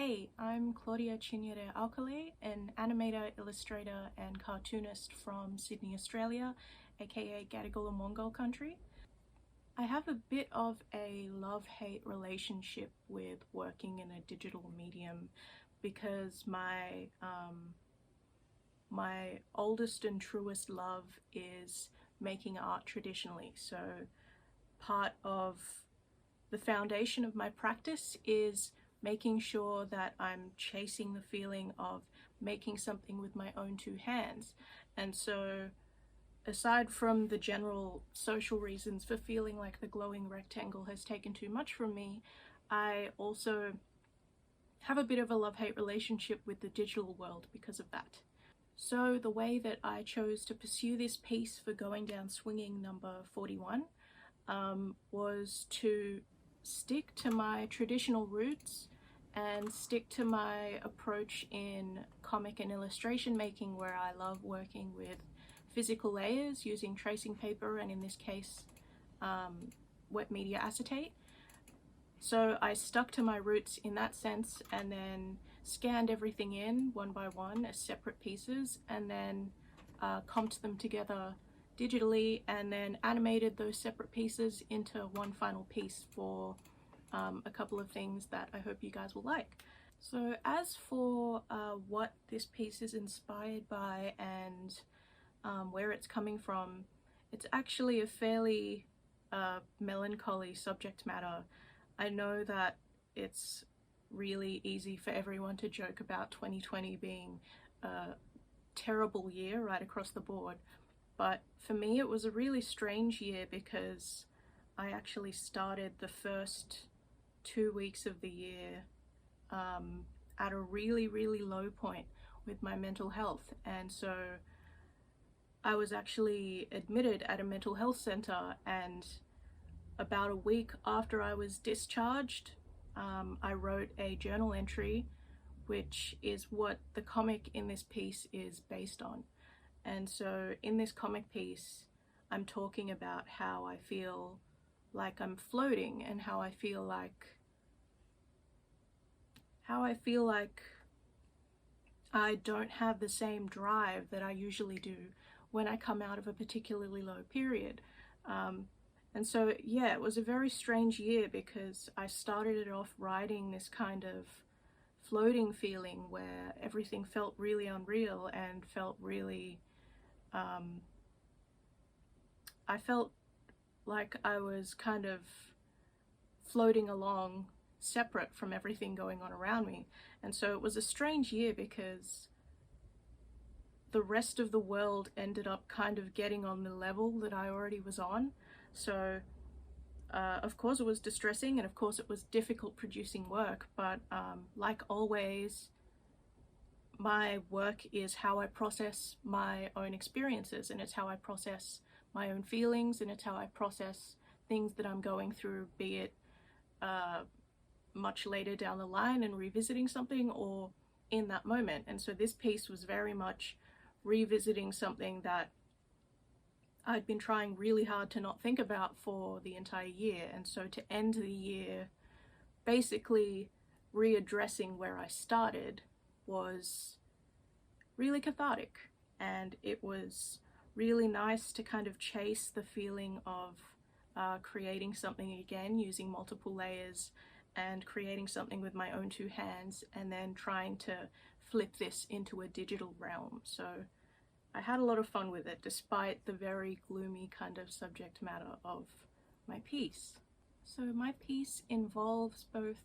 Hey, I'm Claudia Chinyere Akole, an animator, illustrator and cartoonist from Sydney, Australia, aka Gadigal and Wangal country. I have a bit of a love-hate relationship with working in a digital medium because my oldest and truest love is making art traditionally. So part of the foundation of my practice is making sure that I'm chasing the feeling of making something with my own two hands. And so aside from the general social reasons for feeling like the glowing rectangle has taken too much from me, I also have a bit of a love-hate relationship with the digital world because of that. So the way that I chose to pursue this piece for Going Down Swinging number 41 was to stick to my traditional roots and stick to my approach in comic and illustration making, where I love working with physical layers using tracing paper and, in this case, wet media acetate. So I stuck to my roots in that sense and then scanned everything in one by one as separate pieces, and then comped them together digitally and then animated those separate pieces into one final piece for a couple of things that I hope you guys will like. So as for what this piece is inspired by and where it's coming from, it's actually a fairly melancholy subject matter. I know that it's really easy for everyone to joke about 2020 being a terrible year right across the board, but for me it was a really strange year because I actually started the first 2 weeks of the year at a really low point with my mental health. And so I was actually admitted at a mental health center, and about a week after I was discharged, I wrote a journal entry, which is what the comic in this piece is based on. And so in this comic piece, I'm talking about how I feel like I'm floating and how I feel like I don't have the same drive that I usually do when I come out of a particularly low period. And so, yeah, it was a very strange year because I started it off writing this kind of floating feeling where everything felt really unreal and felt really, I felt like I was kind of floating along separate from everything going on around me. And so it was a strange year because the rest of the world ended up kind of getting on the level that I already was on. So of course it was distressing, and of course it was difficult producing work, but like always, my work is how I process my own experiences, and it's how I process my own feelings, and it's how I process things that I'm going through, be it much later down the line and revisiting something, or in that moment. And so this piece was very much revisiting something that I'd been trying really hard to not think about for the entire year. And so to end the year basically readdressing where I started was really cathartic, and it was really nice to kind of chase the feeling of creating something again using multiple layers and creating something with my own two hands, and then trying to flip this into a digital realm. So I had a lot of fun with it, despite the very gloomy kind of subject matter of my piece. So my piece involves both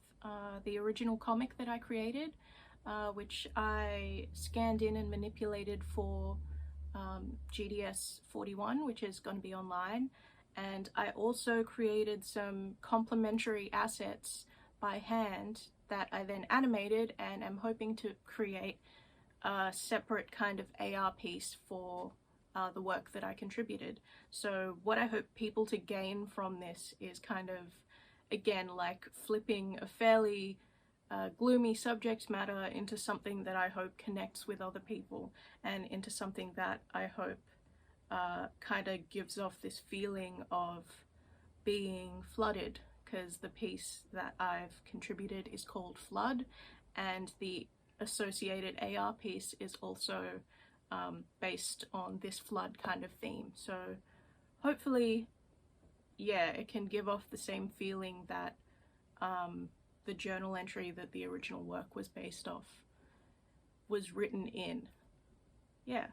the original comic that I created, which I scanned in and manipulated for GDS 41, which is going to be online, and I also created some complementary assets by hand that I then animated, and am hoping to create a separate kind of AR piece for the work that I contributed. So what I hope people to gain from this is kind of, again, like flipping a fairly gloomy subject matter into something that I hope connects with other people, and into something that I hope kind of gives off this feeling of being flooded, because the piece that I've contributed is called Flood, and the associated AR piece is also based on this flood kind of theme. So hopefully, yeah, it can give off the same feeling that the journal entry that the original work was based off was written in. Yeah.